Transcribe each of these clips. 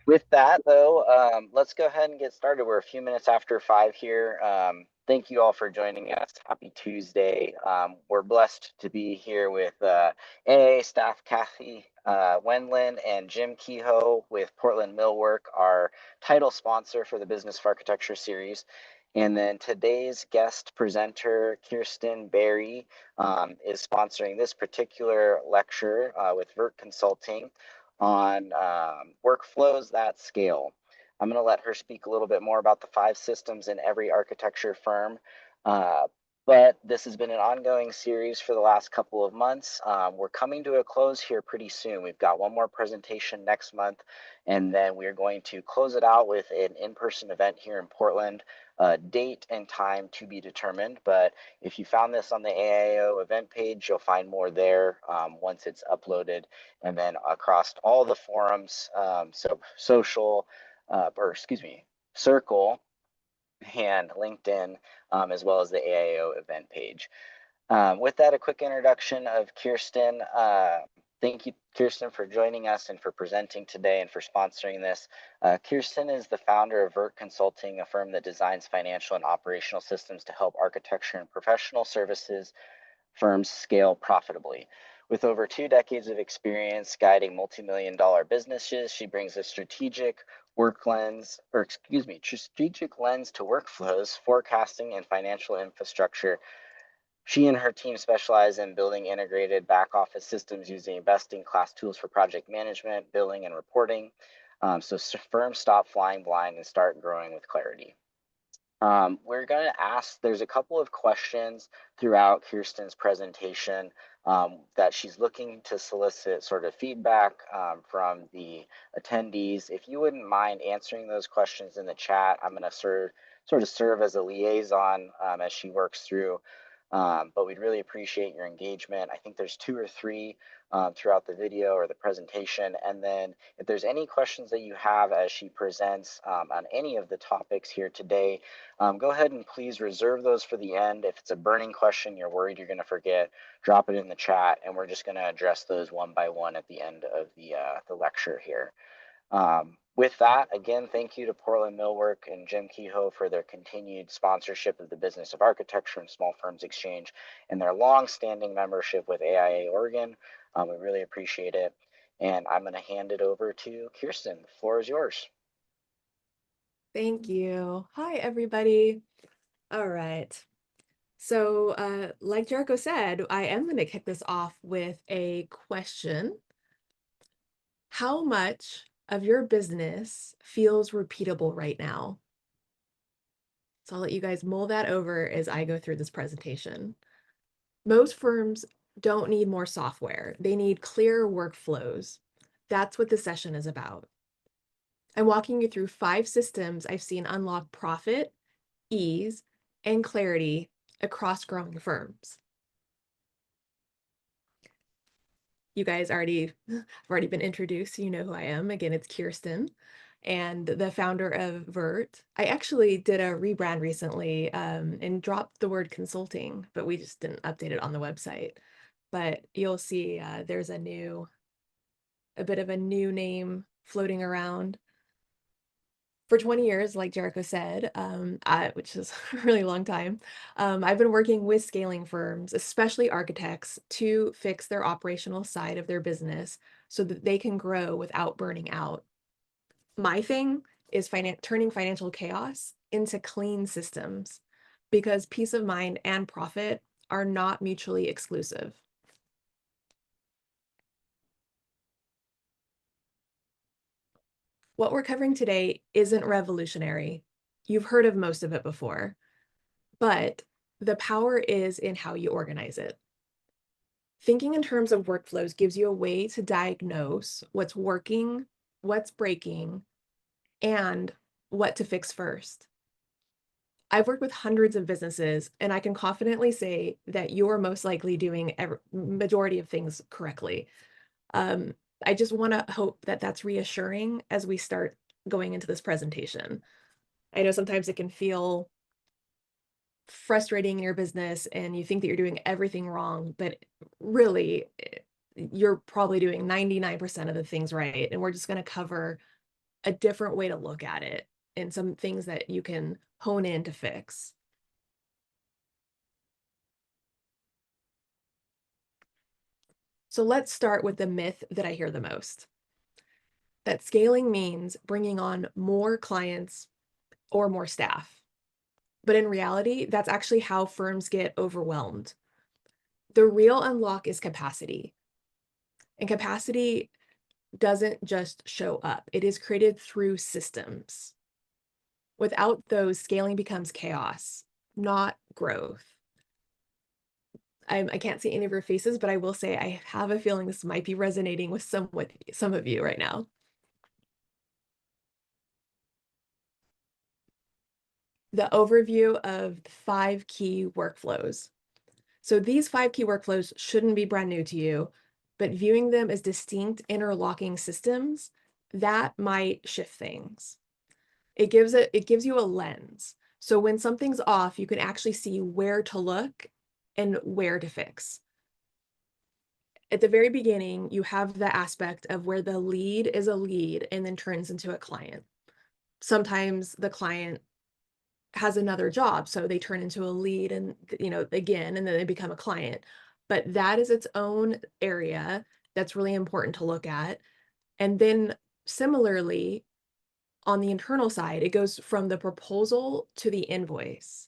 With that, though, let's go ahead and get started. We're a few minutes after 5 here. Thank you all for joining us. Happy Tuesday. We're blessed to be here with AA staff Kathy Wendland and Jim Kehoe with Portland Millwork, our title sponsor for the Business of Architecture series. And then today's guest presenter, Kirsten Barrie, is sponsoring this particular lecture with Verte Consulting on workflows that scale. I'm going to let her speak a little bit more about the 5 systems in every architecture firm. Uh, but this has been an ongoing series for the last couple of months. We're coming to a close here pretty soon. We've got one more presentation next month, and then we're going to close it out with an in-person event here in Portland. Date and time to be determined, but if you found this on the AIO event page, you'll find more there once it's uploaded, and then across all the forums, so social, or excuse me, Circle and LinkedIn, as well as the AIO event page. With that, a quick introduction of Kirsten. Thank you, Kirsten, for joining us and for presenting today and for sponsoring this. Kirsten is the founder of Verte Consulting, a firm that designs financial and operational systems to help architecture and professional services firms scale profitably. With over 2 decades of experience guiding multi-million-dollar businesses, she brings a strategic lens to workflows, forecasting, and financial infrastructure. She and her team specialize in building integrated back office systems using best in class tools for project management, billing, and reporting. So firms stop flying blind and start growing with clarity. We're going to ask, there's a couple of questions throughout Kirsten's presentation that she's looking to solicit sort of feedback from the attendees. If you wouldn't mind answering those questions in the chat, I'm going to sort of serve as a liaison as she works through. But we'd really appreciate your engagement. I think there's 2 or 3 throughout the video or the presentation. And then if there's any questions that you have as she presents on any of the topics here today, go ahead and please reserve those for the end. If it's a burning question you're worried you're going to forget, drop it in the chat, and we're just going to address those one by one at the end of the lecture here. With that, again, thank you to Portland Millwork and Jim Kehoe for their continued sponsorship of the Business of Architecture and Small Firms Exchange and their long-standing membership with AIA Oregon. We really appreciate it. And I'm going to hand it over to Kirsten. The floor is yours. Thank you. Hi, everybody. All right. So like Jericho said, I am going to kick this off with a question. How much of your business feels repeatable right now? So I'll let you guys mull that over as I go through this presentation. Most firms don't need more software. They need clear workflows. That's what this session is about. I'm walking you through 5 systems I've seen unlock profit, ease, and clarity across growing firms. You guys have already been introduced. You know who I am. Again, it's Kirsten and the founder of Verte. I actually did a rebrand recently and dropped the word consulting, but we just didn't update it on the website. But you'll see there's a bit of a new name floating around. For 20 years, like Jericho said, which is a really long time, I've been working with scaling firms, especially architects, to fix their operational side of their business so that they can grow without burning out. My thing is turning financial chaos into clean systems because peace of mind and profit are not mutually exclusive. What we're covering today isn't revolutionary. You've heard of most of it before, but the power is in how you organize it. Thinking in terms of workflows gives you a way to diagnose what's working, what's breaking, and what to fix first. I've worked with hundreds of businesses, and I can confidently say that you're most likely doing majority of things correctly. I just want to hope that that's reassuring as we start going into this presentation. I know sometimes it can feel frustrating in your business and you think that you're doing everything wrong, but really you're probably doing 99% of the things right. And we're just going to cover a different way to look at it and some things that you can hone in to fix. So let's start with the myth that I hear the most, that scaling means bringing on more clients or more staff. But in reality, that's actually how firms get overwhelmed. The real unlock is capacity. And capacity doesn't just show up, it is created through systems. Without those, scaling becomes chaos, not growth. I can't see any of your faces, but I will say I have a feeling this might be resonating with some of you right now. The overview of 5 key workflows. So these 5 key workflows shouldn't be brand new to you, but viewing them as distinct interlocking systems, that might shift things. It gives you a lens. So when something's off, you can actually see where to look and where to fix. At the very beginning, you have the aspect of where the lead is a lead and then turns into a client. Sometimes the client has another job, so they turn into a lead and, again, and then they become a client. But that is its own area that's really important to look at. And then similarly, on the internal side, it goes from the proposal to the invoice.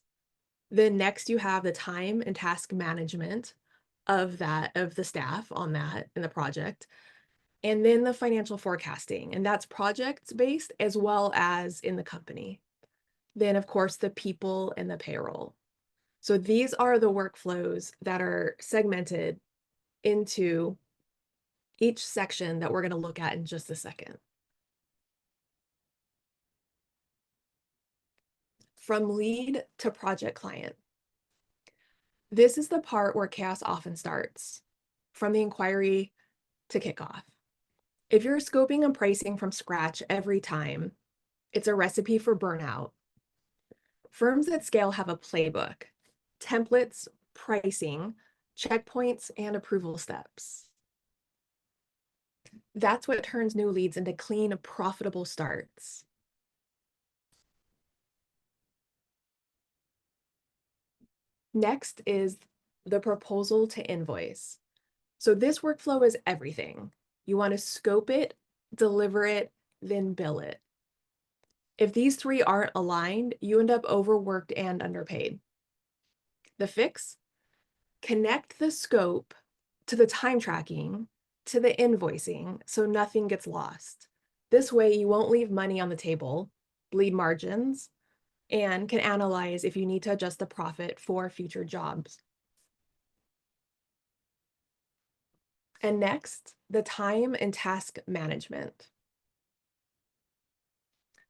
Then next you have the time and task management of the staff on that in the project. And then the financial forecasting, and that's project based as well as in the company. Then of course the people and the payroll. So these are the workflows that are segmented into each section that we're going to look at in just a second. From lead to project client. This is the part where chaos often starts, from the inquiry to kickoff. If you're scoping and pricing from scratch every time, it's a recipe for burnout. Firms that scale have a playbook, templates, pricing, checkpoints, and approval steps. That's what turns new leads into clean, profitable starts. Next is the proposal to invoice. So this workflow is everything. You want to scope it, deliver it, then bill it. If these 3 aren't aligned, you end up overworked and underpaid. The fix? Connect the scope to the time tracking, to the invoicing, so nothing gets lost. This way, you won't leave money on the table, bleed margins, and can analyze if you need to adjust the profit for future jobs. And next, the time and task management.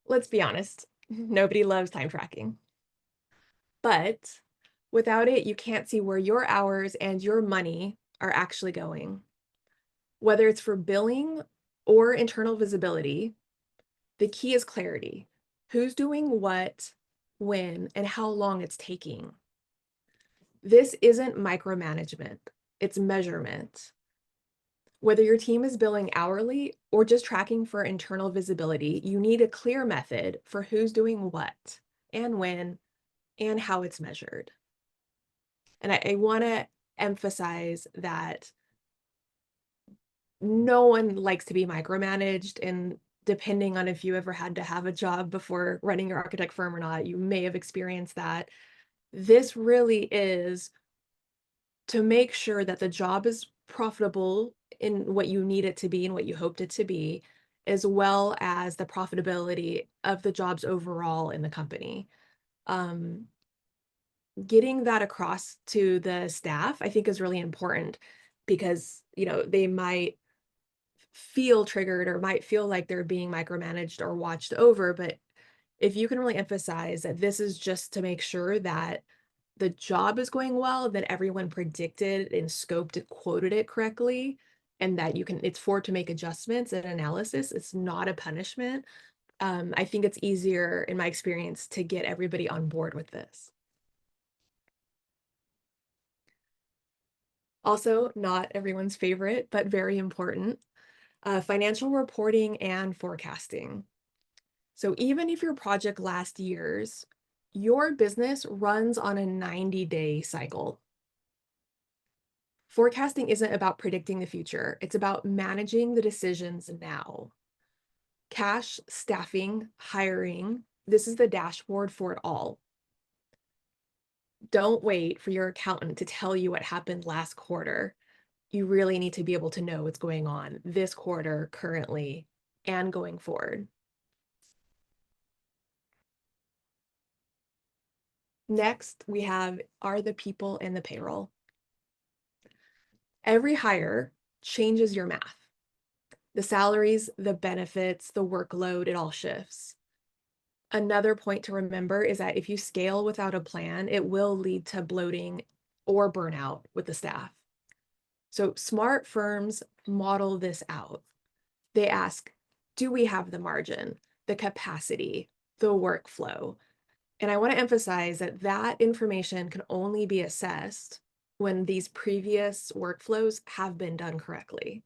Let's be honest, nobody loves time tracking. But without it, you can't see where your hours and your money are actually going. Whether it's for billing or internal visibility, the key is clarity. Who's doing what, when, and how long it's taking. This isn't micromanagement, it's measurement. Whether your team is billing hourly or just tracking for internal visibility, you need a clear method for who's doing what and when and how it's measured. And I want to emphasize that no one likes to be micromanaged, and depending on if you ever had to have a job before running your architect firm or not, you may have experienced that. This really is to make sure that the job is profitable in what you need it to be and what you hoped it to be, as well as the profitability of the jobs overall in the company. Getting that across to the staff, I think, is really important because, they might feel triggered or might feel like they're being micromanaged or watched over. But if you can really emphasize that this is just to make sure that the job is going well, that everyone predicted and scoped it, quoted it correctly, and that it's for to make adjustments and analysis, it's not a punishment. I think it's easier, in my experience, to get everybody on board with this. Also, not everyone's favorite, but very important, financial reporting and forecasting. So even if your project lasts years, your business runs on a 90-day cycle. Forecasting isn't about predicting the future. It's about managing the decisions now. Cash, staffing, hiring, this is the dashboard for it all. Don't wait for your accountant to tell you what happened last quarter. You really need to be able to know what's going on this quarter, currently, and going forward. Next, we have are the people and the payroll. Every hire changes your math. The salaries, the benefits, the workload, it all shifts. Another point to remember is that if you scale without a plan, it will lead to bloating or burnout with the staff. So smart firms model this out. They ask, do we have the margin, the capacity, the workflow? And I want to emphasize that that information can only be assessed when these previous workflows have been done correctly.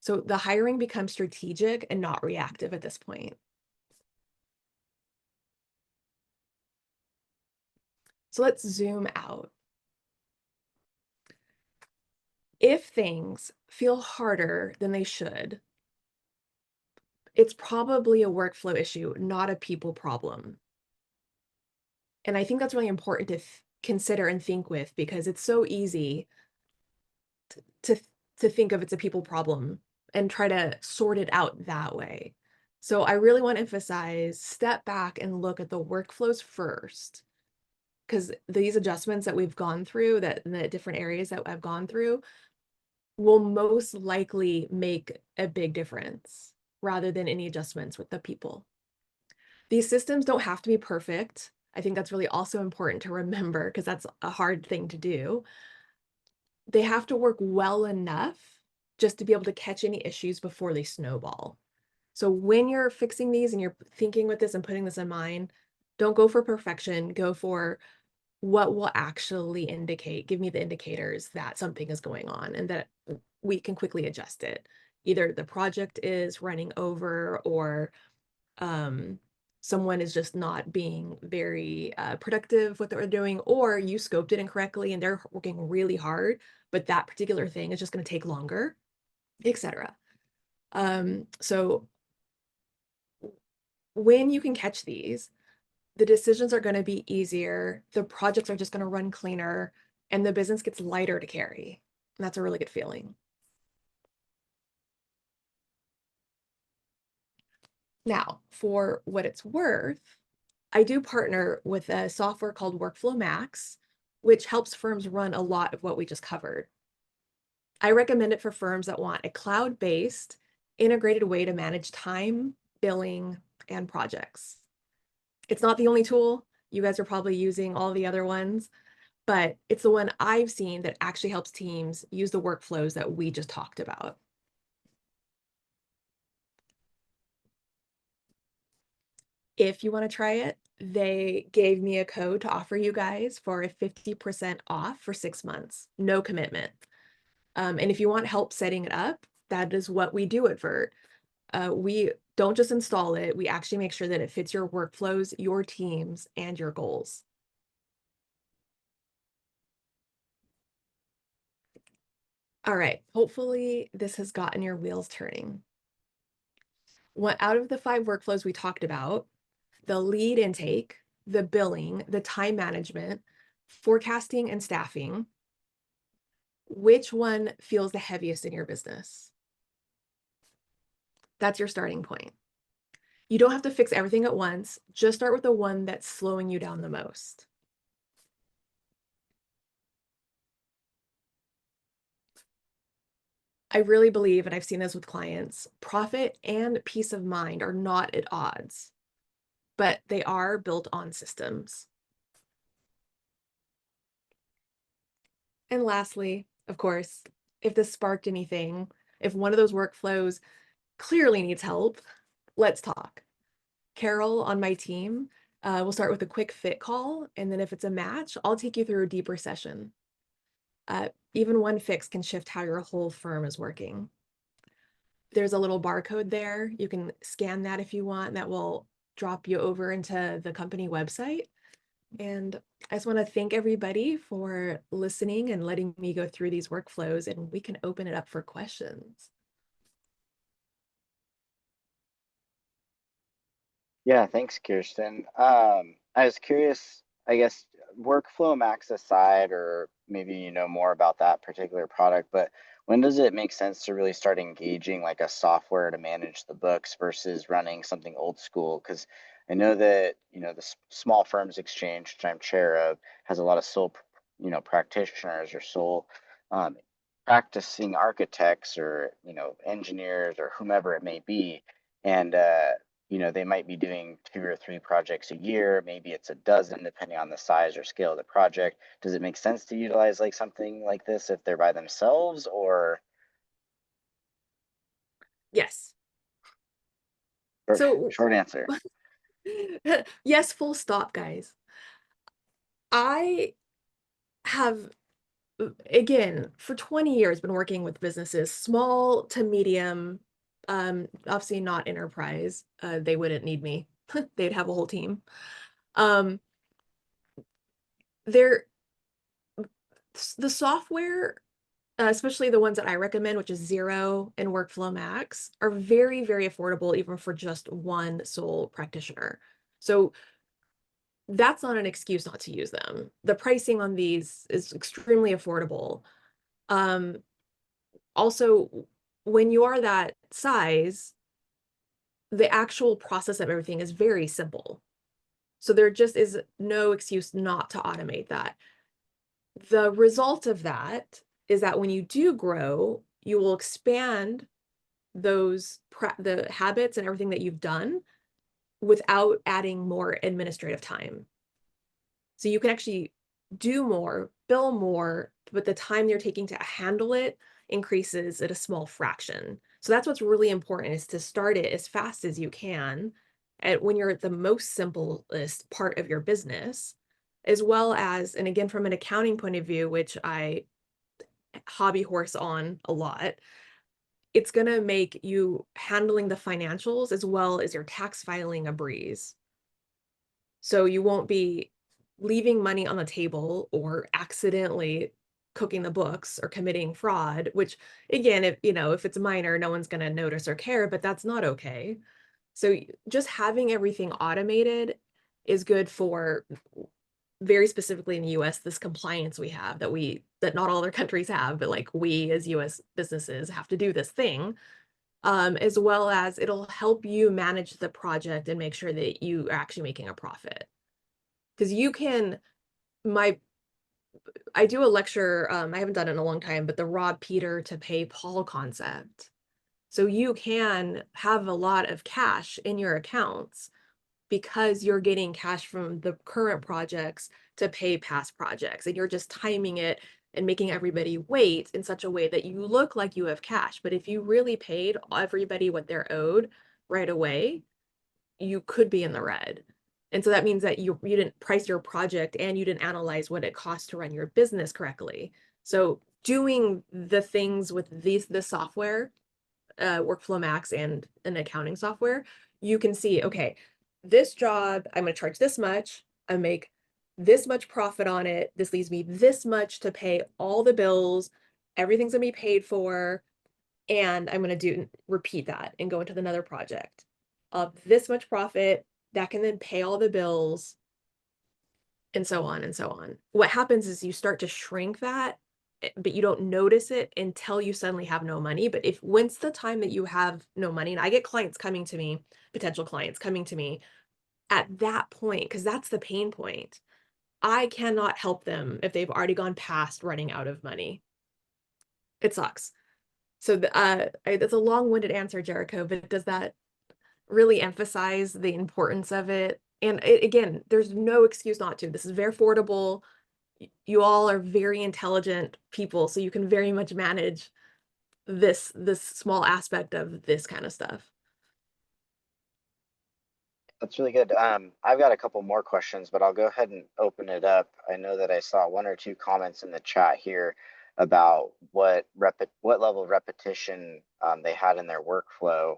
So the hiring becomes strategic and not reactive at this point. So let's zoom out. If things feel harder than they should, it's probably a workflow issue, not a people problem. And I think that's really important to consider and think with, because it's so easy to, to think of it's a people problem and try to sort it out that way. So I really want to emphasize, step back and look at the workflows first, because these adjustments that we've gone through, that the different areas that I've gone through, will most likely make a big difference rather than any adjustments with the people. These systems don't have to be perfect. I think that's really also important to remember, because that's a hard thing to do. They have to work well enough just to be able to catch any issues before they snowball. So when you're fixing these and you're thinking with this and putting this in mind, don't go for perfection, go for what will actually indicate, give me the indicators that something is going on and that we can quickly adjust it. Either the project is running over, or someone is just not being very productive with what they're doing, or you scoped it incorrectly and they're working really hard, but that particular thing is just going to take longer, etc. So when you can catch these, the decisions are going to be easier, the projects are just going to run cleaner, and the business gets lighter to carry. And that's a really good feeling. Now, for what it's worth, I do partner with a software called Workflow Max, which helps firms run a lot of what we just covered. I recommend it for firms that want a cloud-based, integrated way to manage time, billing, and projects. It's not the only tool. You guys are probably using all the other ones, but it's the one I've seen that actually helps teams use the workflows that we just talked about. If you want to try it, they gave me a code to offer you guys for a 50% off for 6 months, no commitment. And if you want help setting it up, that is what we do at Vert. We don't just install it, we actually make sure that it fits your workflows, your teams, and your goals. All right, hopefully this has gotten your wheels turning. Out of the 5 workflows we talked about, the lead intake, the billing, the time management, forecasting, and staffing, which one feels the heaviest in your business? That's your starting point. You don't have to fix everything at once. Just start with the one that's slowing you down the most. I really believe, and I've seen this with clients, profit and peace of mind are not at odds, but they are built on systems. And lastly, of course, if this sparked anything, if one of those workflows clearly needs help, let's talk. Carol on my team will start with a quick fit call, and then if it's a match, I'll take you through a deeper session. Even one fix can shift how your whole firm is working. there's a little barcode there. You can scan that if you want. That will drop you over into the company website. And I just want to thank everybody for listening and letting me go through these workflows, and we can open it up for questions. Yeah, thanks, Kirsten. I was curious, I guess, workflow max aside, or maybe you know more about that particular product, but when does it make sense to really start engaging like a software to manage the books versus running something old school? Because I know that, you know, the small firms exchange, which I'm chair of, has a lot of sole, you know, practitioners or sole um, practicing architects or, you know, engineers or whomever it may be. And you know, they might be doing 2 or 3 projects a year. Maybe it's a dozen, depending on the size or scale of the project. Does it make sense to utilize like something like this if they're by themselves, or Yes. So short answer? yes, full stop, guys. I have, again, for 20 years been working with businesses, small to medium, obviously not enterprise. They wouldn't need me. They'd have a whole team. Um, they're the software, especially the ones that I recommend, which is Zero and Workflow Max, are very, very affordable, even for just one sole practitioner. So that's not an excuse not to use them. The pricing on these is extremely affordable. Um, Also, when you are that size, the actual process of everything is very simple. So there just is no excuse not to automate that. The result of that is that when you do grow, you will expand the habits and everything that you've done without adding more administrative time. So you can actually do more, bill more, but the time you're taking to handle it increases at a small fraction. So that's what's really important, is to start it as fast as you can at when you're at the most simplest part of your business, as well as, and again, from an accounting point of view, which I hobby horse on a lot, it's going to make you handling the financials as well as your tax filing a breeze. So you won't be leaving money on the table or accidentally cooking the books or committing fraud, which, again, if you know, if it's minor, no one's going to notice or care, but that's not okay. So just having everything automated is good for, very specifically in the US, this compliance we have that not all other countries have, but like we as US businesses have to do this thing. As well as it'll help you manage the project and make sure that you are actually making a profit. Because you can, my I do a lecture, I haven't done it in a long time, but the rob Peter to pay Paul concept. So you can have a lot of cash in your accounts because you're getting cash from the current projects to pay past projects, and you're just timing it and making everybody wait in such a way that you look like you have cash. But if you really paid everybody what they're owed right away, you could be in the red. And so that means that you didn't price your project and you didn't analyze what it costs to run your business correctly. So doing the things with this software, Workflow Max and an accounting software, you can see, okay, this job, I'm going to charge this much, I make this much profit on it. This leaves me this much to pay all the bills. Everything's going to be paid for. And I'm going to repeat that and go into another project of this much profit that can then pay all the bills, and so on and so on. What happens is you start to shrink that, but you don't notice it until you suddenly have no money. But if once the time that you have no money, and I get clients coming to me, potential clients coming to me at that point, because that's the pain point. I cannot help them if they've already gone past running out of money. It sucks. So that's a long-winded answer, Jericho, but does that really emphasize the importance of it? And again, there's no excuse not to. This is very affordable. You all are very intelligent people, so you can very much manage this small aspect of this kind of stuff. That's really good. I've got a couple more questions, but I'll go ahead and open it up. I know that I saw 1 or 2 comments in the chat here. about what level of repetition they had in their workflow.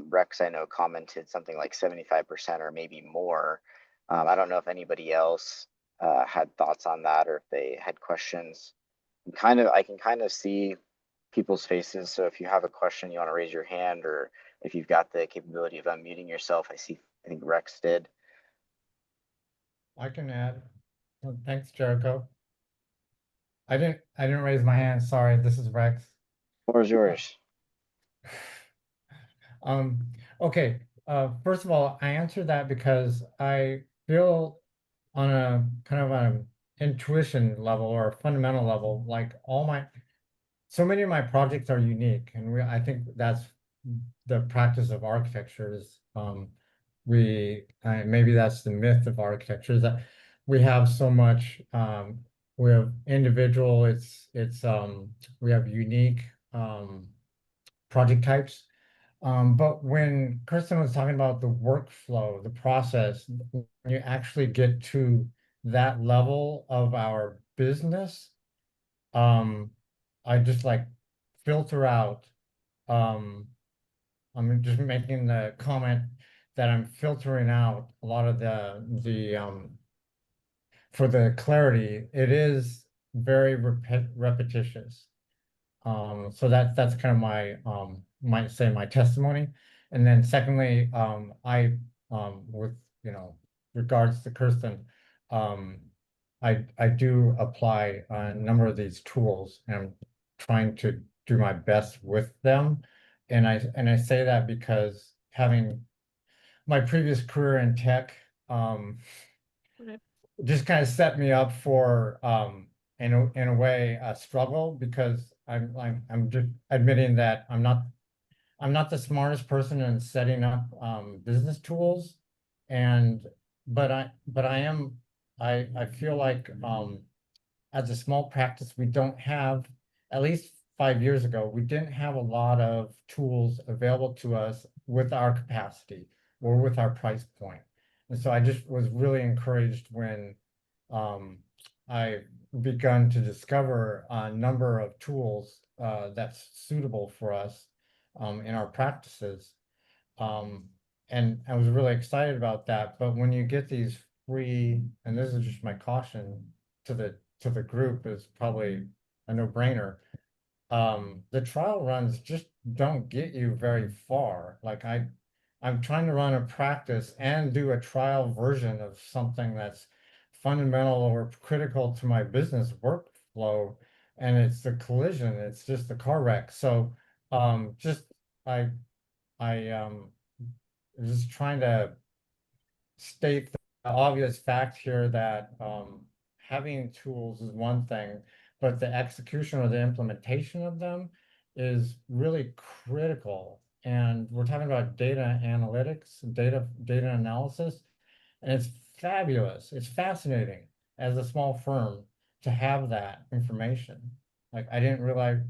Rex, I know, commented something like 75% or maybe more. I don't know if anybody else had thoughts on that or if they had questions. I can kind of see people's faces. So if you have a question, you want to raise your hand, or if you've got the capability of unmuting yourself, I think Rex did. I can add. Well, thanks, Jericho. I didn't raise my hand. Sorry, this is Rex. Floor is yours. Um, okay. First of all, I answered that because I feel on a kind of an intuition level or a fundamental level, like so many of my projects are unique, and I think that's the practice of architecture is, maybe that's the myth of architecture, is that we have so much, we have individual, we have unique, project types. But when Kirsten was talking about the workflow, the process, when you actually get to that level of our business, um, I just like filter out. Um, I'm just making the comment that I'm filtering out a lot of for the clarity. It is very repetitious. So that's kind of my might say my testimony. And then secondly, with regards to Kirsten, um, I do apply a number of these tools, and I'm trying to do my best with them. And I say that because having my previous career in tech, Okay. just kind of set me up for in a way a struggle, because I'm just admitting that I'm not the smartest person in setting up business tools, and but I am I feel like as a small practice, we don't have, at least 5 years ago, we didn't have a lot of tools available to us with our capacity or with our price point. And so I just was really encouraged when um, I begun to discover a number of tools that's suitable for us in our practices. Um, and I was really excited about that. But when you get these free, and this is just my caution to the group, is probably a no-brainer. The trial runs just don't get you very far. Like I'm trying to run a practice and do a trial version of something that's fundamental or critical to my business workflow, and it's the collision, it's just the car wreck. So just I just trying to state the obvious fact here that having tools is one thing, but the execution or the implementation of them is really critical. And we're talking about data analytics, data analysis, and it's fabulous. It's fascinating as a small firm to have that information. Like I didn't realize,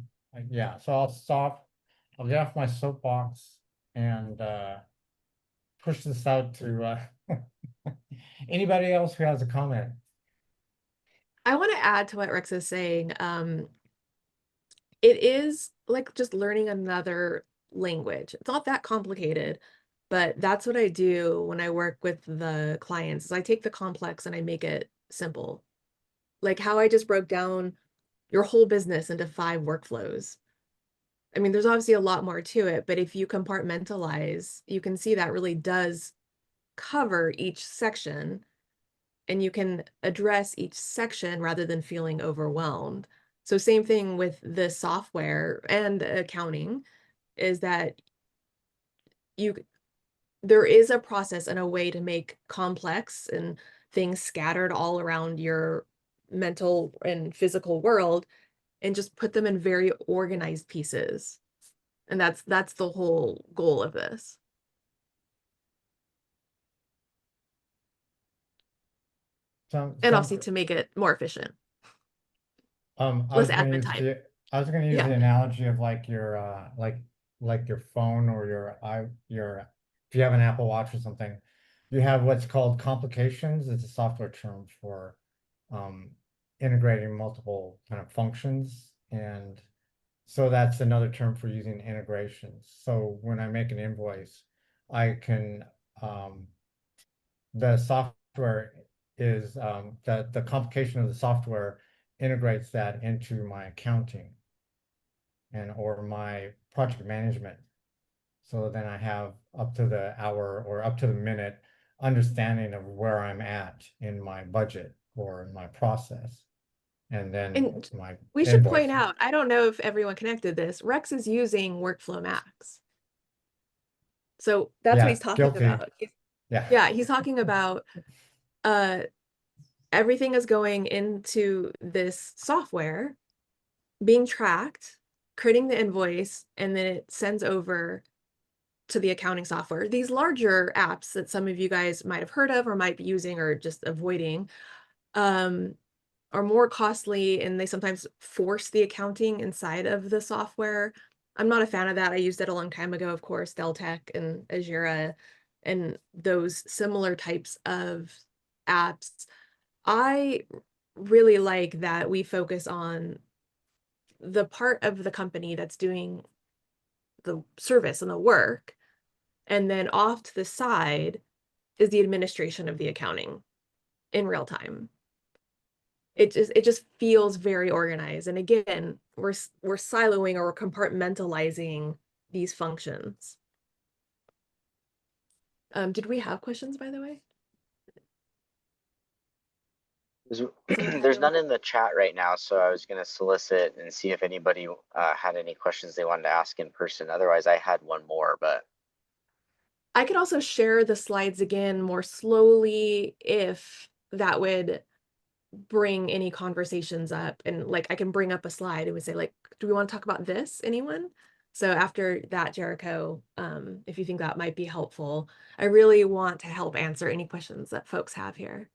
yeah. So I'll stop. I'll get off my soapbox and push this out to anybody else who has a comment. I want to add to what Rex is saying. It is like just learning another language. It's not that complicated, but that's what I do when I work with the clients is I take the complex and I make it simple. Like how I just broke down your whole business into 5 workflows. I mean, there's obviously a lot more to it, but if you compartmentalize, you can see that really does cover each section and you can address each section rather than feeling overwhelmed. So same thing with the software and accounting is that you there is a process and a way to make complex and things scattered all around your mental and physical world and just put them in very organized pieces. And that's the whole goal of this. And Sounds obviously good. to make it more efficient, I less was going to admin use time. I was going to use Yeah. the analogy of like your like your phone or if you have an Apple Watch or something, you have what's called complications. It's a software term for um integrating multiple kind of functions. And so that's another term for using integrations. So when I make an invoice, I can, the software is, the complication of the software integrates that into my accounting and or my project management. So then I have up to the hour or up to the minute understanding of where I'm at in my budget or in my process. And then And my we should invoice. point out, I don't know if everyone connected this, Rex is using Workflow Max. So that's what Yeah, he's talking guilty. about. Yeah. Yeah, he's talking about everything is going into this software, being tracked, creating the invoice, and then it sends over to the accounting software. These larger apps that some of you guys might have heard of or might be using or just avoiding are more costly, and they sometimes force the accounting inside of the software. I'm not a fan of that. I used it a long time ago, of course, Deltek and Azura and those similar types of apps. I really like that we focus on the part of the company that's doing the service and the work, and then off to the side is the administration of the accounting in real time. It just feels very organized. And again, we're siloing or compartmentalizing these functions. Did we have questions, by the way? There's none in the chat right now, so I was going to solicit and see if anybody had any questions they wanted to ask in person. Otherwise, I had one more, but I could also share the slides again more slowly if that would bring any conversations up. And like I can bring up a slide and would say, like, do we want to talk about this, anyone? So after that, Jericho, if you think that might be helpful, I really want to help answer any questions that folks have here.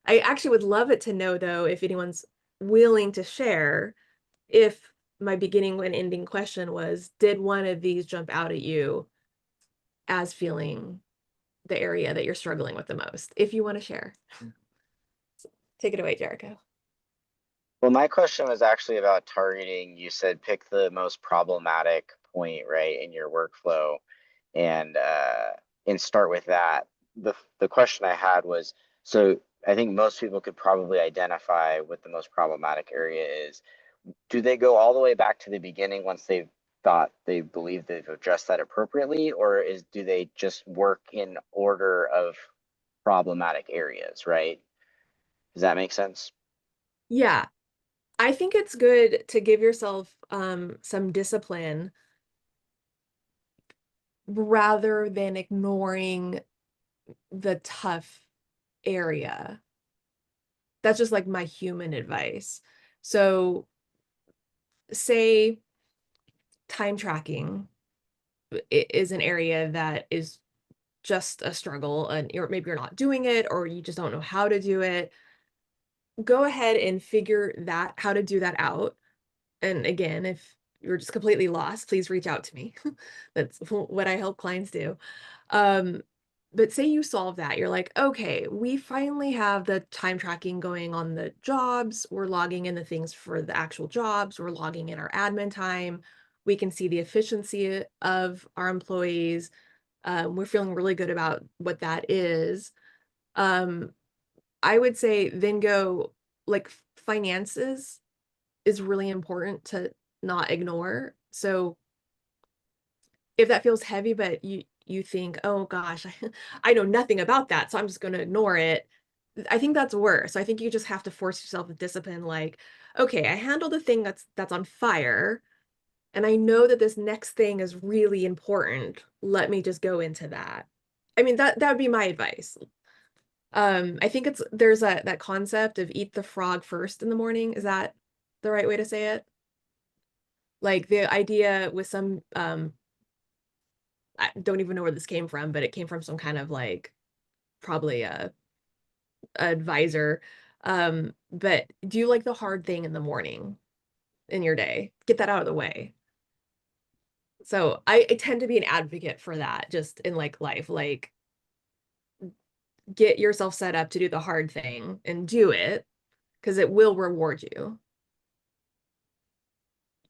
I actually would love it to know, though, if anyone's willing to share, if my beginning and ending question was, did one of these jump out at you as feeling the area that you're struggling with the most? If you want to share. Take it away, Jericho. well, my question was actually about targeting. You said pick the most problematic point, right, in your workflow, and start with that. The question I had was, so I think most people could probably identify what the most problematic area is. Do they go all the way back to the beginning once they've thought they believe they've addressed that appropriately, or do they just work in order of problematic areas, right? Does that make sense? Yeah, I think it's good to give yourself some discipline rather than ignoring the tough area. That's just like my human advice. So say time tracking is an area that is just a struggle, and or maybe you're not doing it or you just don't know how to do it. Go ahead and figure that how to do that out. And again, if you're just completely lost, please reach out to me. That's what I help clients do. But say you solve that, you're like, okay, we finally have the time tracking going on the jobs. We're logging in the things for the actual jobs. We're logging in our admin time. We can see the efficiency of our employees. We're feeling really good about what that is. I would say then go like finances is really important to not ignore. So if that feels heavy, but you think, oh gosh, I know nothing about that, so I'm just going to ignore it. I think that's worse. I think you just have to force yourself with discipline. Like, okay, I handled the thing that's on fire, and I know that this next thing is really important. Let me just go into that. I mean, that would be my advice. I think there's that concept of eat the frog first in the morning. Is that the right way to say it? Like the idea with some I don't even know where this came from, but it came from some kind of like probably a advisor. But do like the hard thing in the morning in your day. Get that out of the way. So I tend to be an advocate for that just in like life. Like get yourself set up to do the hard thing and do it. because it will reward you.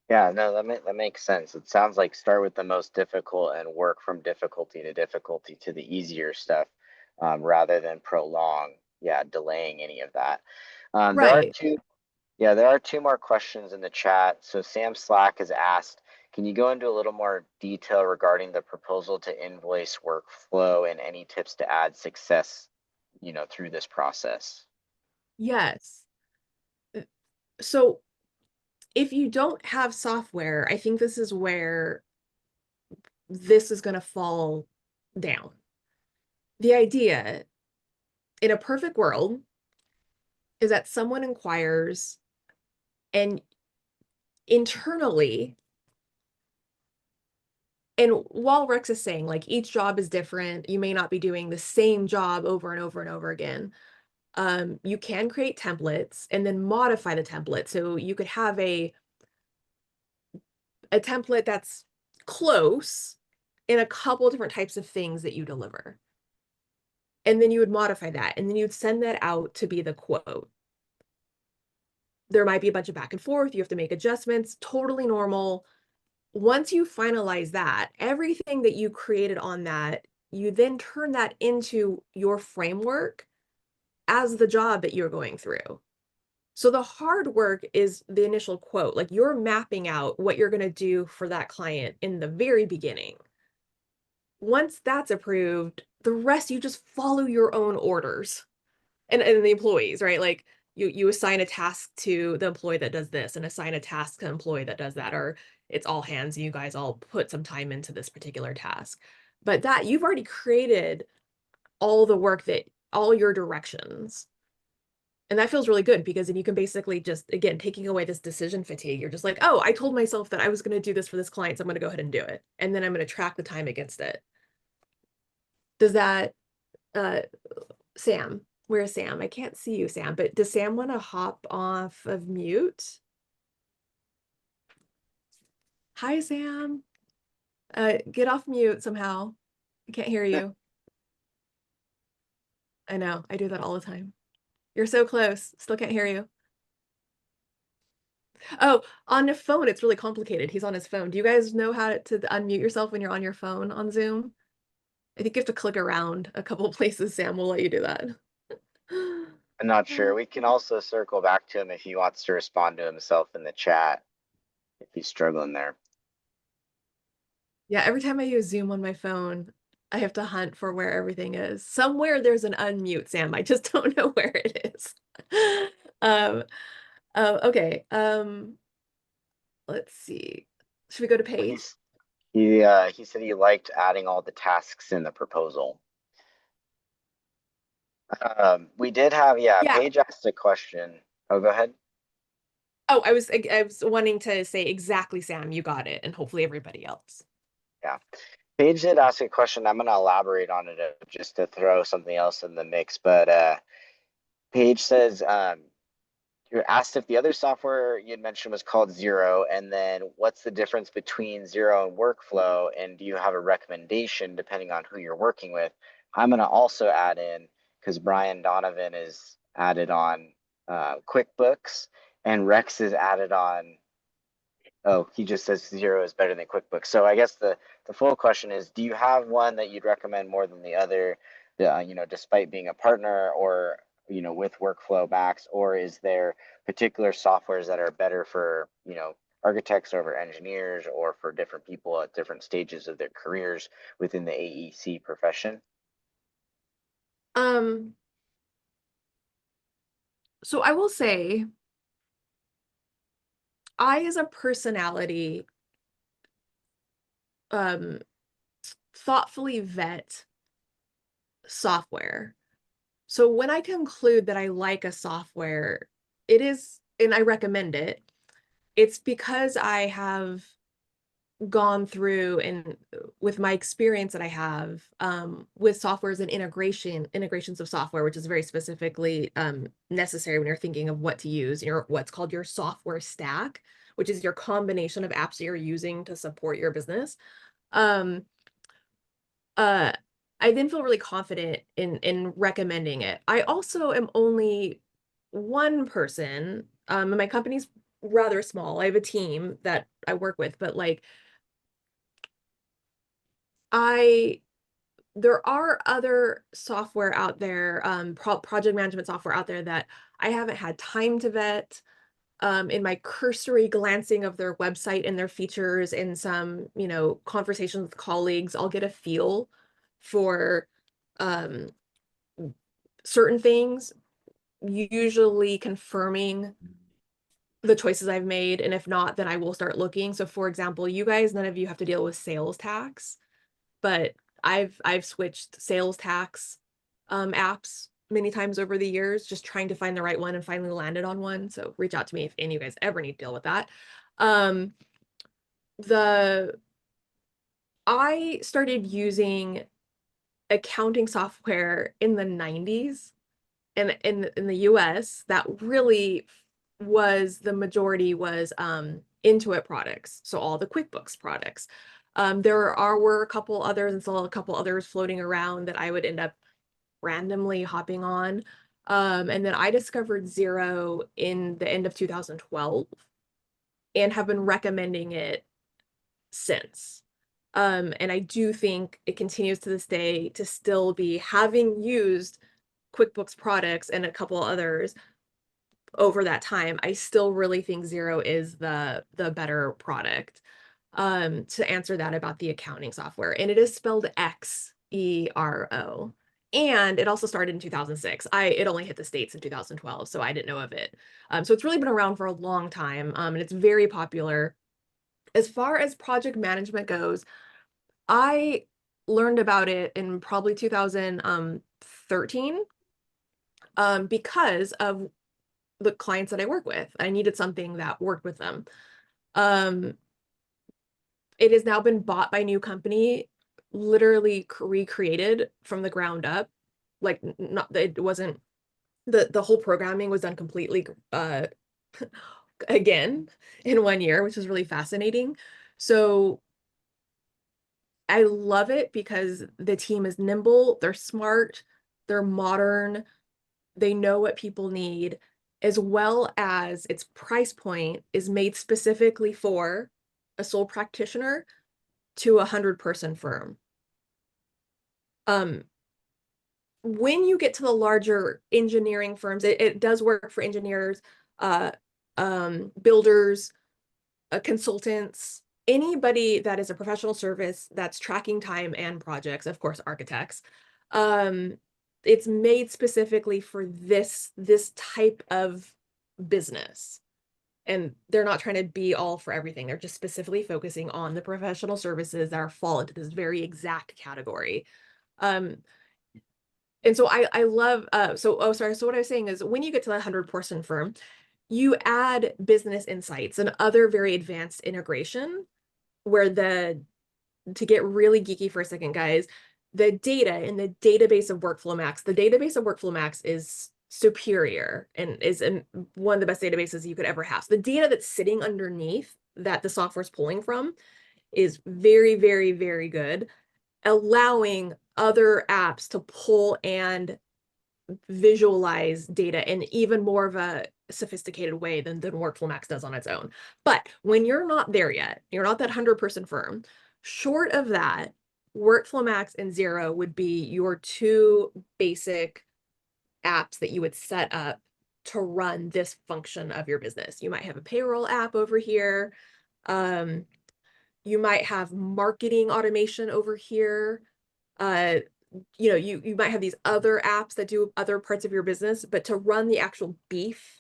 Yeah, no, that makes sense. It sounds like start with the most difficult and work from difficulty to the easier stuff, rather than prolong, yeah, delaying any of that. There are Right. two, yeah, there are two more questions in the chat. So Sam Slack has asked, can you go into a little more detail regarding the proposal to invoice workflow and any tips to add success, through this process? Yes. So if you don't have software, I think this is where this is going to fall down. The idea in a perfect world is that someone inquires and internally, and while Rex is saying like each job is different, you may not be doing the same job over and over and over again. You can create templates and then modify the template. So you could have a template that's close in a couple different types of things that you deliver. And then you would modify that, and then you'd send that out to be the quote. There might be a bunch of back and forth. You have to make adjustments, totally normal. Once you finalize that, everything that you created on that, you then turn that into your framework as the job that you're going through. So the hard work is the initial quote, like you're mapping out what you're going to do for that client in the very beginning. Once that's approved, the rest you just follow your own orders and the employees, right? Like you assign a task to the employee that does this and assign a task to the employee that does that, or it's all hands, you guys all put some time into this particular task. But that you've already created all the work, that all your directions. And that feels really good because then you can basically just, again, taking away this decision fatigue. You're just like, oh, I told myself that I was going to do this for this client, so I'm going to go ahead and do it. And then I'm going to track the time against it. Does that, Sam, where's Sam? I can't see you, Sam, but does Sam want to hop off of mute? Hi, Sam. Get off mute somehow. I can't hear you. I know, I do that all the time. You're so close, still can't hear you. Oh, on the phone, it's really complicated. He's on his phone. Do you guys know how to unmute yourself when you're on your phone on Zoom? I think you have to click around a couple of places. Sam will let you do that. I'm not sure. We can also circle back to him if he wants to respond to himself in the chat, if he's struggling there. Yeah, every time I use Zoom on my phone, I have to hunt for where everything is. Somewhere there's an unmute, Sam. I just don't know where it is. Okay. Let's see. Should we go to Well, Paige? he said he liked adding all the tasks in the proposal. We did have, Yeah. Paige asked a question. Oh, go ahead. Oh, I was wanting to say exactly, Sam, you got it, and hopefully everybody else. Yeah. Paige did ask a question. I'm going to elaborate on it just to throw something else in the mix. But Paige says, you asked if the other software you'd mentioned was called Zero, and then what's the difference between Zero and Workflow, and do you have a recommendation depending on who you're working with? I'm going to also add in, because Brian Donovan is added on QuickBooks, and Rex is added on, oh, he just says Zero is better than QuickBooks. So I guess the full question is, do you have one that you'd recommend more than the other, despite being a partner, or with Workflow Max, or is there particular softwares that are better for architects over engineers, or for different people at different stages of their careers within the AEC profession? So I will say, I as a personality thoughtfully vet software. So when I conclude that I like a software, it is, and I recommend it, it's because I have gone through, and with my experience that I have with softwares and integrations of software, which is very specifically necessary when you're thinking of what to use, what's called your software stack, which is your combination of apps that you're using to support your business. Um, I then feel really confident in recommending it. I also am only one person, and my company's rather small. I have a team that I work with, but like there are other software out there, project management software out there that I haven't had time to vet. In my cursory glancing of their website and their features and some, conversations with colleagues, I'll get a feel for um, certain things, usually confirming the choices I've made. And if not, then I will start looking. So for example, you guys, none of you have to deal with sales tax, but I've switched sales tax apps many times over the years, just trying to find the right one, and finally landed on one. So reach out to me if any of you guys ever need to deal with that. I started using accounting software in the 90s, and in the US, that really was the majority was Intuit products. So all the QuickBooks products. Were a couple others, and still a couple others floating around that I would end up randomly hopping on. And then I discovered Xero in the end of 2012 and have been recommending it since. And I do think it continues to this day to still be, having used QuickBooks products and a couple others over that time, I still really think Xero is the better product. To answer that about the accounting software, and it is spelled Xero. And it also started in 2006. It only hit the States in 2012, so I didn't know of it. So it's really been around for a long time, and it's very popular. As far as project management goes, I learned about it in probably 2013, because of the clients that I work with. I needed something that worked with them. It has now been bought by a new company, literally recreated from the ground up. Like, not, it wasn't, the whole programming was done completely again in 1 year, which is really fascinating. So I love it because the team is nimble, they're smart, they're modern, they know what people need, as well as its price point is made specifically for a sole practitioner to a 100-person firm. When you get to the larger engineering firms, it does work for engineers, builders, consultants, anybody that is a professional service that's tracking time and projects, of course, architects. It's made specifically for this type of business. And they're not trying to be all for everything. They're just specifically focusing on the professional services that fall into this very exact category. And so I love, so what I was saying is, when you get to the 100-person firm, you add business insights and other very advanced integration, where to get really geeky for a second, guys, the data in the database of Workflow Max is superior and is one of the best databases you could ever have. So the data that's sitting underneath that the software is pulling from is very, very, very good, allowing other apps to pull and visualize data in even more of a sophisticated way than Workflow Max does on its own. But when you're not there yet, you're not that 100-person firm, short of that, Workflow Max and Xero would be your two basic apps that you would set up to run this function of your business. You might have a payroll app over here. You might have marketing automation over here. You might have these other apps that do other parts of your business, but to run the actual beef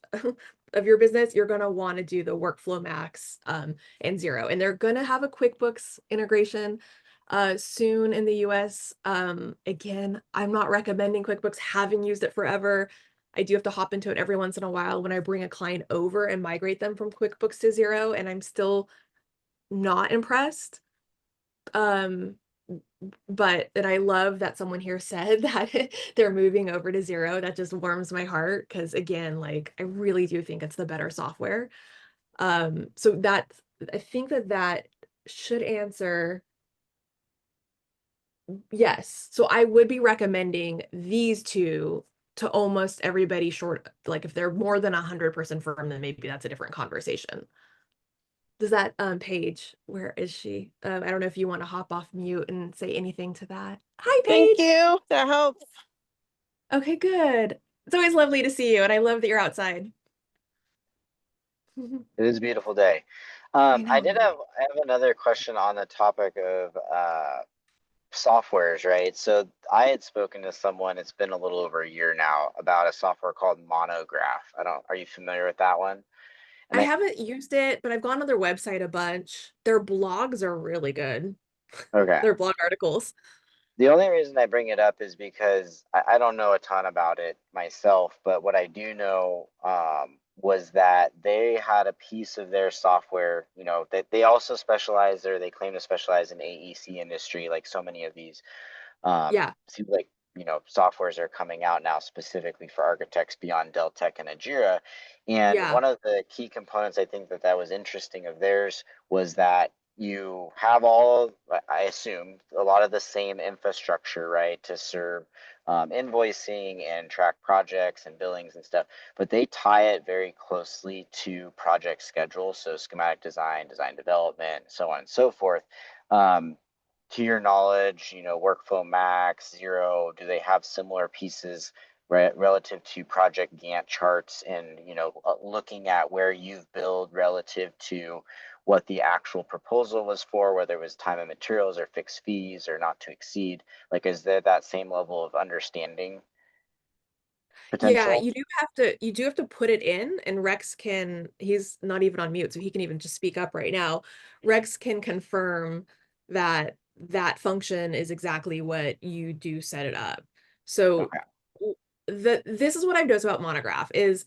of your business, you're going to want to do the Workflow Max and Xero. And they're going to have a QuickBooks integration soon in the US. Again, I'm not recommending QuickBooks, having used it forever. I do have to hop into it every once in a while when I bring a client over and migrate them from QuickBooks to Xero, and I'm still not impressed. But I love that someone here said that they're moving over to Xero. That just warms my heart, because again, like, I really do think it's the better software. So I think that should answer yes. So I would be recommending these two to almost everybody short, like if they're more than 100% firm, then maybe that's a different conversation. Does that Paige, where is she? I don't know if you want to hop off mute and say anything to that. Hi, Thank Paige. you. That helps. Okay, good. It's always lovely to see you, and I love that you're outside. It is a beautiful day. I I know. have another question on the topic of softwares, right? So I had spoken to someone, it's been a little over a year now, about a software called Monograph. Are you familiar with that one? And I haven't used it, but I've gone on their website a bunch. Their blogs are really good. okay. Their blog articles. The only reason I bring it up is because I don't know a ton about it myself, but what I do know was that they had a piece of their software, you know, that they also specialize, or they claim to specialize in AEC industry, like so many of these Yeah, seems like, you know, softwares are coming out now specifically for architects beyond Deltek and Ajira. And yeah, one of the key components I think that was interesting of theirs was that you have all, I assume, a lot of the same infrastructure, right, to serve invoicing and track projects and billings and stuff, but they tie it very closely to project schedules, so schematic design, design development, so on and so forth. Um, to your knowledge, you know, Workflow Max, Zero, do they have similar pieces relative to project Gantt charts, and, you know, looking at where you've billed relative to what the actual proposal was for, whether it was time and materials or fixed fees or not to exceed? Like, is there that same level of understanding yeah. potential? You do have to put it in, and Rex can, he's not even on mute, so he can even just speak up right now. Rex can confirm that that function is exactly what you do set it up. So Okay. this is what I've noticed about Monograph is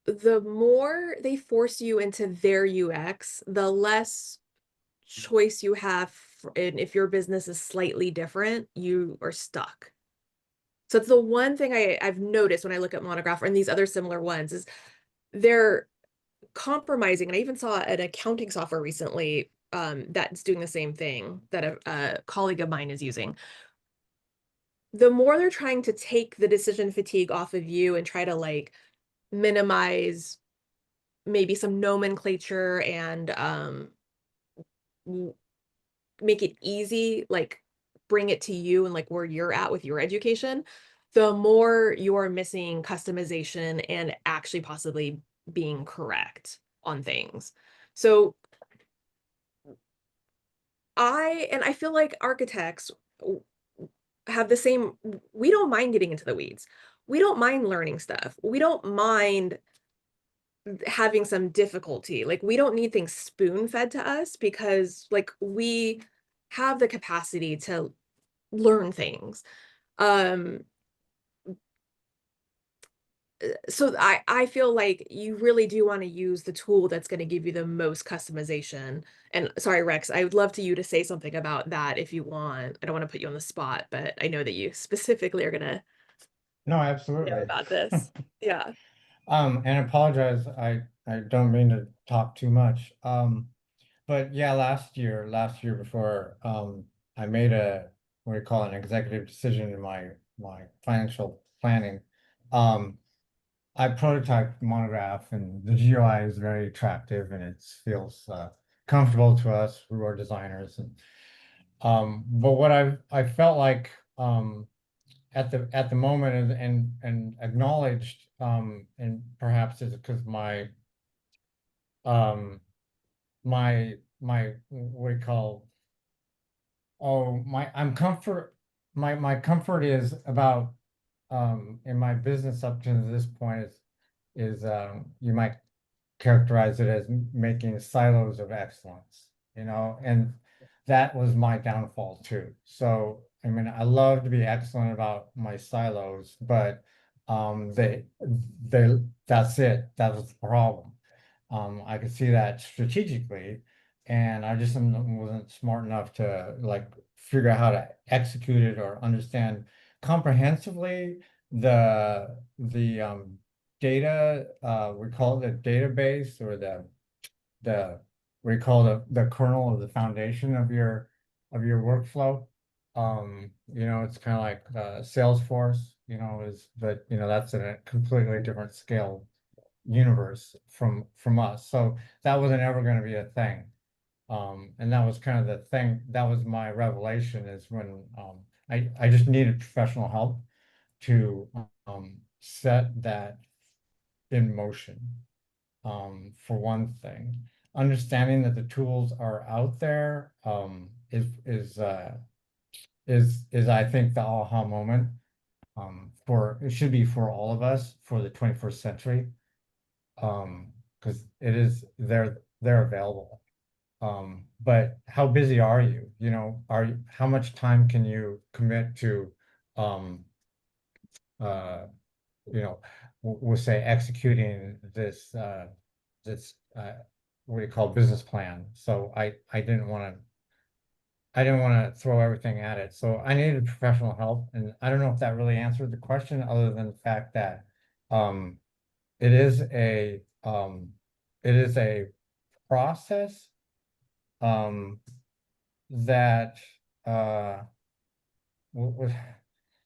the more they force you into their UX, the less choice you have. And if your business is slightly different, you are stuck. So it's the one thing I've noticed when I look at Monograph and these other similar ones is they're compromising. And I even saw an accounting software recently that's doing the same thing that a colleague of mine is using. The more they're trying to take the decision fatigue off of you and try to like minimize maybe some nomenclature and make it easy, like bring it to you and like where you're at with your education, the more you're missing customization and actually possibly being correct on things. So I feel like architects have the same, we don't mind getting into the weeds. We don't mind learning stuff. We don't mind having some difficulty. Like we don't need things spoon fed to us because like we have the capacity to learn things. Um, so I feel like you really do want to use the tool that's going to give you the most customization. And sorry, Rex, I would love to you to say something about that if you want. I don't want to put you on the spot, but I know that you specifically are going to No, know absolutely. about this. Yeah. And apologize, I don't mean to talk too much. But yeah, last year before, I made what do you call it, an executive decision in my financial planning. Um, I prototyped Monograph, and the GUI is very attractive, and it feels comfortable to us who are designers. And but what I felt like at the moment, and acknowledged, and perhaps it's because um my what do you call, oh, my comfort is about, in my business up to this point, is you might characterize it as making silos of excellence, you know, and that was my downfall too. So, I mean, I love to be excellent about my silos, but they that's it. That was the problem. I could see that strategically, and I just wasn't smart enough to like figure out how to execute it or understand comprehensively the data, we call it the database, or the we call the kernel of the foundation of your workflow. It's kind of like Salesforce, but that's in a completely different scale universe from us. So that wasn't ever going to be a thing. And that was kind of the thing, that was my revelation, is when I just needed professional help to set that in motion. For one thing, understanding that the tools are out there is I think the aha moment for it should be for all of us for the 21st century. Because they're available. But how busy are you? How much time can you commit to um uh we'll say executing this what do you call business plan? So I didn't want to throw everything at it. So I needed professional help. And I don't know if that really answered the question, other than the fact that um it is a um it is a process that what,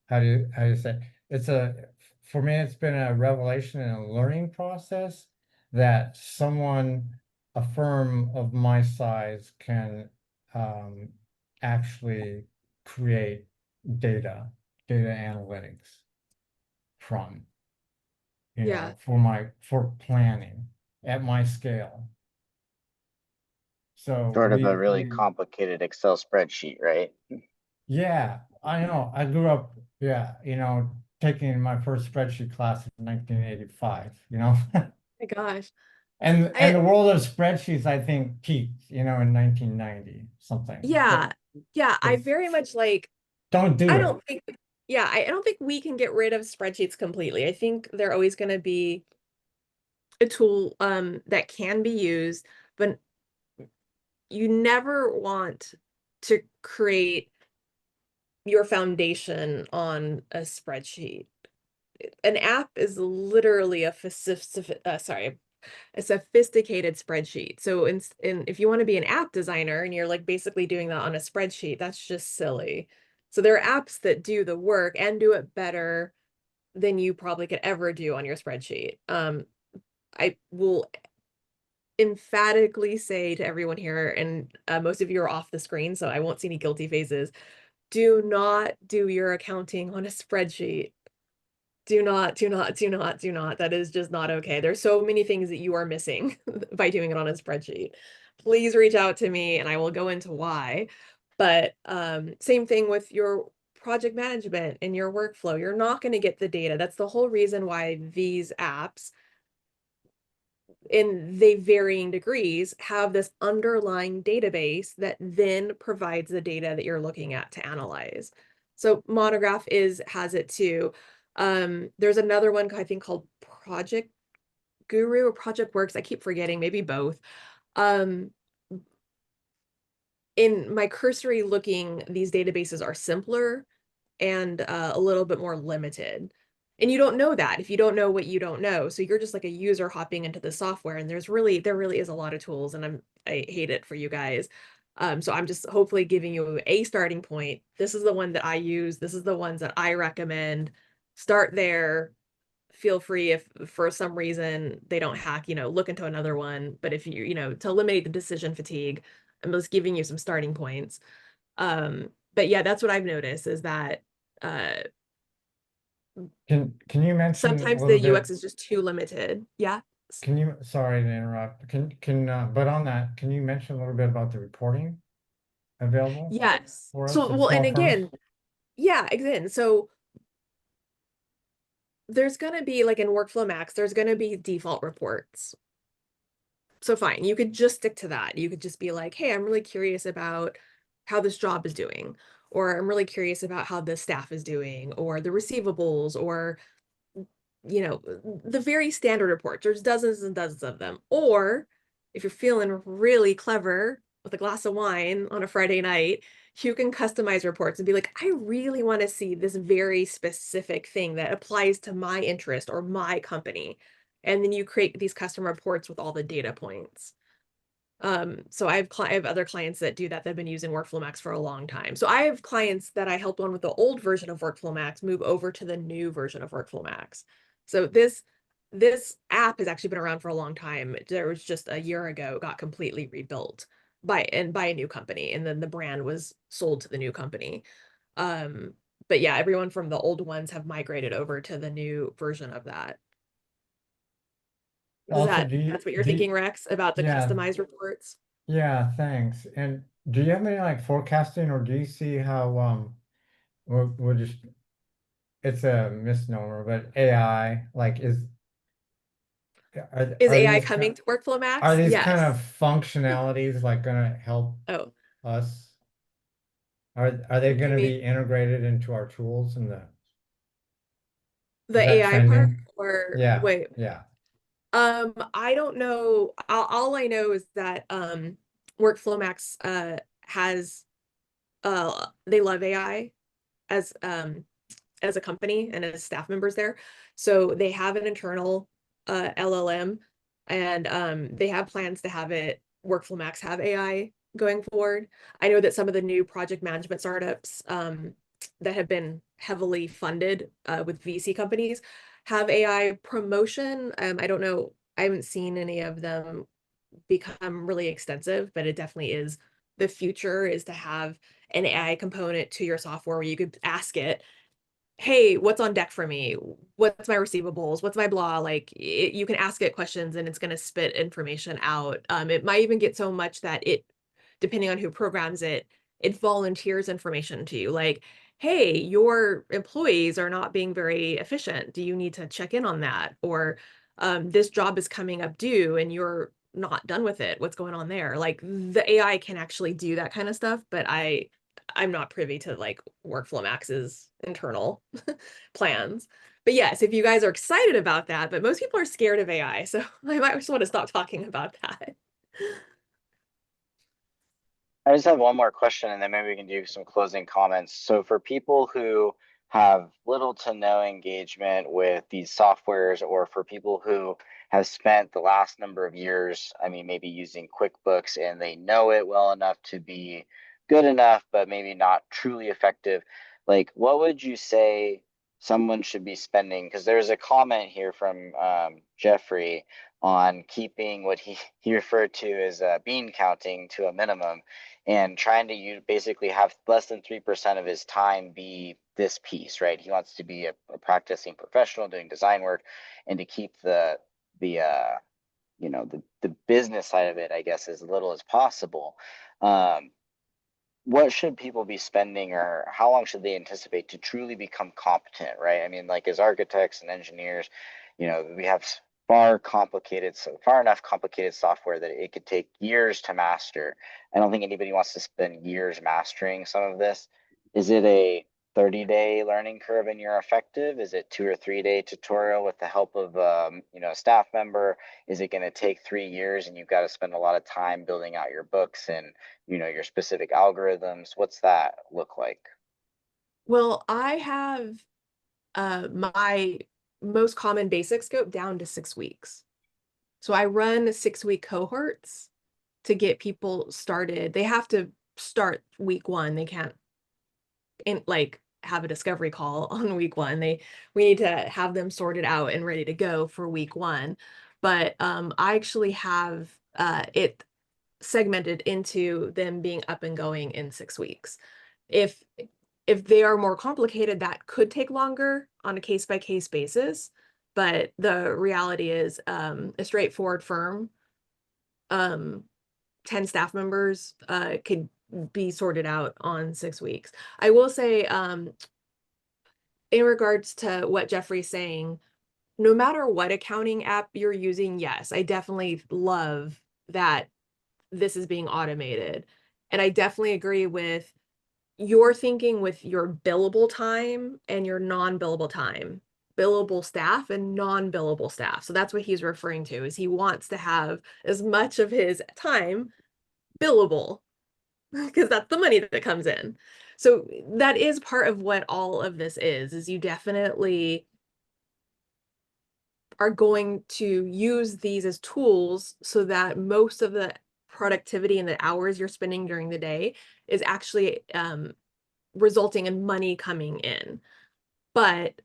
how do you say, it's a for me it's been a revelation and a learning process that someone, a firm of my size, can actually create data analytics from, Yeah. for planning at my scale. So Sort of a we really we complicated Excel spreadsheet, right? yeah, I know. I grew up, yeah, taking my first spreadsheet class in 1985, My gosh. And I the world of spreadsheets, I think, peaked, in 1990 something. Yeah. Yeah, I Because very much like don't do I it. don't think yeah, I don't think we can get rid of spreadsheets completely. I think they're always going to be a tool that can be used, but you never want to create your foundation on a spreadsheet. An app is literally a sophisticated spreadsheet. So if you want to be an app designer and you're like basically doing that on a spreadsheet, that's just silly. So there are apps that do the work and do it better than you probably could ever do on your spreadsheet. I will emphatically say to everyone here, and most of you are off the screen, so I won't see any guilty faces. Do not do your accounting on a spreadsheet. Do not, do not, do not, do not. That is just not okay. There's so many things that you are missing by doing it on a spreadsheet. Please reach out to me and I will go into why. But same thing with your project management and your workflow. You're not going to get the data. That's the whole reason why these apps, in they varying degrees, have this underlying database that then provides the data that you're looking at to analyze. So Monograph has it too. There's another one I think called Project Guru or Project Works. I keep forgetting, maybe both. In my cursory looking, these databases are simpler and a little bit more limited. And you don't know that if you don't know what you don't know. So you're just like a user hopping into the software, and there really is a lot of tools, and I hate it for you guys. So I'm just hopefully giving you a starting point. This is the one that I use. This is the ones that I recommend. Start there. Feel free if for some reason they don't hack, look into another one. But if to eliminate the decision fatigue, I'm just giving you some starting points. But yeah, that's what I've noticed is that uh Can you mention a sometimes little the bit? UX is just too limited. Yeah. Sorry to interrupt. But on that, can you mention a little bit about the reporting available Yes. for us So, at well, and small firms? again, yeah, again, so there's going to be like in Workflow Max, there's going to be default reports. So fine, you could just stick to that. You could just be like, hey, I'm really curious about how this job is doing, or I'm really curious about how the staff is doing, or the receivables, or the very standard reports. There's dozens and dozens of them. Or if you're feeling really clever with a glass of wine on a Friday night, you can customize reports and be like, I really want to see this very specific thing that applies to my interest or my company. And then you create these custom reports with all the data points. So I have other clients that do that have been using Workflow Max for a long time. So I have clients that I helped on with the old version of Workflow Max move over to the new version of Workflow Max. So this app has actually been around for a long time. There was just a year ago, it got completely rebuilt by a new company, and then the brand was sold to the new company. But yeah, everyone from the old ones have migrated over to the new version of that. Also, That's what you're thinking, Rex, about the yeah, customized reports? yeah, thanks. And do you have any like forecasting, or do you see how we'll just, it's a misnomer, but AI like Is are AI these coming to Workflow are Max? these kind of Yes. functionalities like gonna help Oh, us? Are they what do you gonna mean? be integrated into our tools, and is The that AI part, trending? or Yeah, wait, yeah. I don't know. All I know is that Workflow Max has they love AI as a company and as staff members there. So they have an internal LLM, and they have plans to have it Workflow Max have AI going forward. I know that some of the new project management startups that have been heavily funded with VC companies have AI promotion. I don't know. I haven't seen any of them become really extensive, but it definitely is the future, is to have an AI component to your software where you could ask it, hey, what's on deck for me? What's my receivables? What's my blah? Like you can ask it questions and it's going to spit information out. It might even get so much that it, depending on who programs it, it volunteers information to you. Like, hey, your employees are not being very efficient. Do you need to check in on that? Or this job is coming up due and you're not done with it. What's going on there? Like the AI can actually do that kind of stuff, but I'm not privy to like Workflow Max's internal plans. But yes, if you guys are excited about that, but most people are scared of AI, so I might just want to stop talking about that. I just have one more question and then maybe we can do some closing comments. So for people who have little to no engagement with these softwares, or for people who have spent the last number of years, I mean, maybe using QuickBooks and they know it well enough to be good enough, but maybe not truly effective, like what would you say someone should be spending? Because there's a comment here from Jeffrey on keeping what he referred to as bean counting to a minimum, and trying to basically have less than 3% of his time be this piece, right? He wants to be a practicing professional doing design work, and to keep the the business side of it, I guess, as little as possible. What should people be spending, or how long should they anticipate to truly become competent, right? I mean, like as architects and engineers, we have far enough complicated software that it could take years to master. I don't think anybody wants to spend years mastering some of this. Is it a 30-day learning curve and you're effective? Is it 2 or 3 day tutorial with the help of a staff member? Is it going to take 3 years and you've got to spend a lot of time building out your books and your specific algorithms? What's that look like? Well, I have my most common basic scope down to 6 weeks. So I run 6-week cohorts to get people started. They have to start week one. They can't like have a discovery call on week one. We need to have them sorted out and ready to go for week one. But I actually have it segmented into them being up and going in 6 weeks. If they are more complicated, that could take longer on a case-by-case basis. But the reality is a straightforward firm, 10 staff members could be sorted out on 6 weeks. I will say, in regards to what Jeffrey's saying, no matter what accounting app you're using, yes, I definitely love that this is being automated. And I definitely agree with your thinking with your billable time and your non-billable time, billable staff and non-billable staff. So that's what he's referring to, is he wants to have as much of his time billable because that's the money that comes in. So that is part of what all of this is you definitely are going to use these as tools so that most of the productivity and the hours you're spending during the day is actually resulting in money coming in. But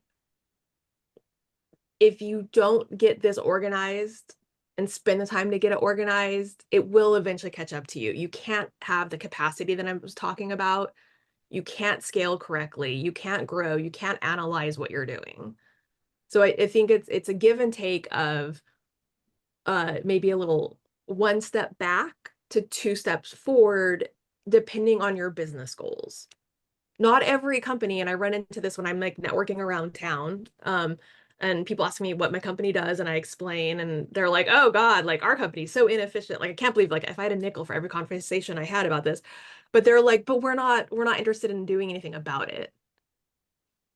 if you don't get this organized and spend the time to get it organized, it will eventually catch up to you. You can't have the capacity that I was talking about. You can't scale correctly. You can't grow. You can't analyze what you're doing. So I think it's a give and take of maybe a little one step back to 2 steps forward, depending on your business goals. Not every company, and I run into this when I'm like networking around town, and people ask me what my company does, and I explain, and they're like, oh God, like our company's so inefficient. Like I can't believe, like if I had a nickel for every conversation I had about this, but they're like, but we're not interested in doing anything about it.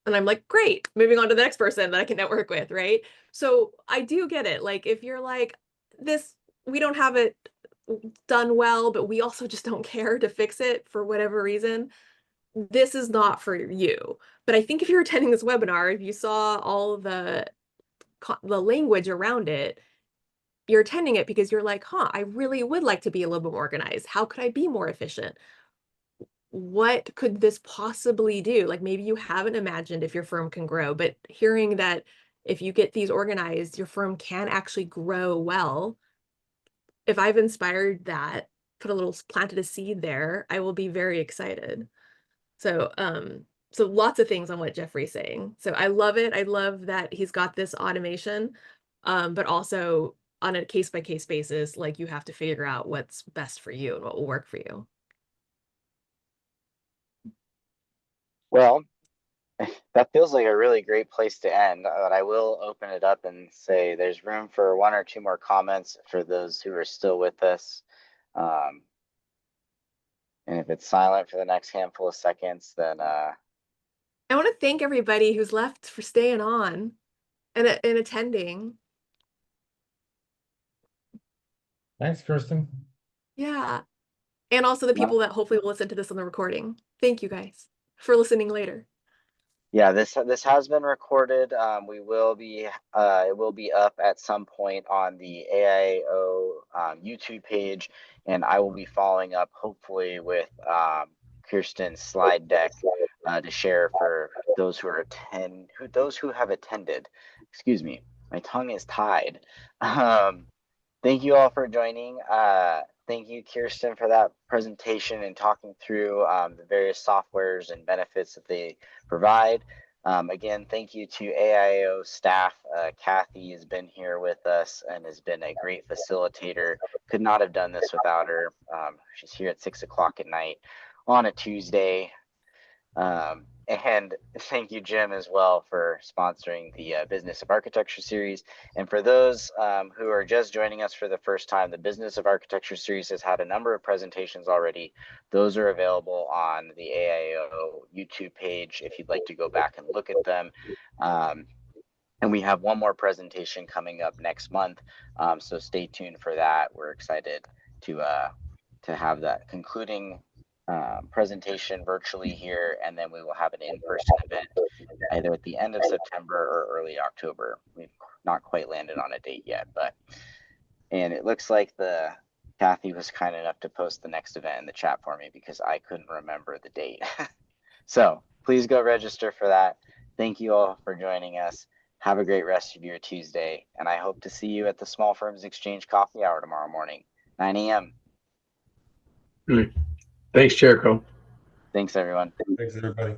And I'm like, great, moving on to the next person that I can network with, right? So I do get it. Like if you're like, this, we don't have it done well, but we also just don't care to fix it for whatever reason, this is not for you. But I think if you're attending this webinar, if you saw all the language around it, you're attending it because you're like, huh, I really would like to be a little bit more organized. How could I be more efficient? What could this possibly do? Like maybe you haven't imagined if your firm can grow, but hearing that if you get these organized, your firm can actually grow well. If I've inspired that, planted a seed there, I will be very excited. So, so lots of things on what Jeffrey's saying. So I love it. I love that he's got this automation, but also on a case by case basis, like you have to figure out what's best for you and what will work for you. Well, that feels like a really great place to end, but I will open it up and say there's room for 1 or 2 more comments for those who are still with us. And if it's silent for the next handful of seconds, then I want to thank everybody who's left for staying on and attending. Thanks, Kirsten. Yeah. And also the people that hopefully will listen to this on the recording. Thank you guys for listening later. yeah, this has been recorded. We will be it will be up at some point on the AIO YouTube page, and I will be following up hopefully with Kirsten's slide deck to share for those who have attended. Excuse me, my tongue is tied. Thank you all for joining. Thank you, Kirsten, for that presentation and talking through the various softwares and benefits that they provide. Again, thank you to AIO staff. Kathy has been here with us and has been a great facilitator. Could not have done this without her. She's here at 6 o'clock at night on a Tuesday. And thank you, Jim, as well, for sponsoring the Business of Architecture series. And for those who are just joining us for the first time, the Business of Architecture series has had a number of presentations already. Those are available on the AIO YouTube page if you'd like to go back and look at them. And we have one more presentation coming up next month, so stay tuned for that. We're excited to have that concluding presentation virtually here, and then we will have an in-person event either at the end of September or early October. We've not quite landed on a date yet, and it looks like Kathy was kind enough to post the next event in the chat for me because I couldn't remember the date. So please go register for that. Thank you all for joining us. Have a great rest of your Tuesday, and I hope to see you at the Small Firms Exchange Coffee Hour tomorrow morning, 9 a.m. Thanks, Jericho. Thanks, everyone. Thanks, everybody.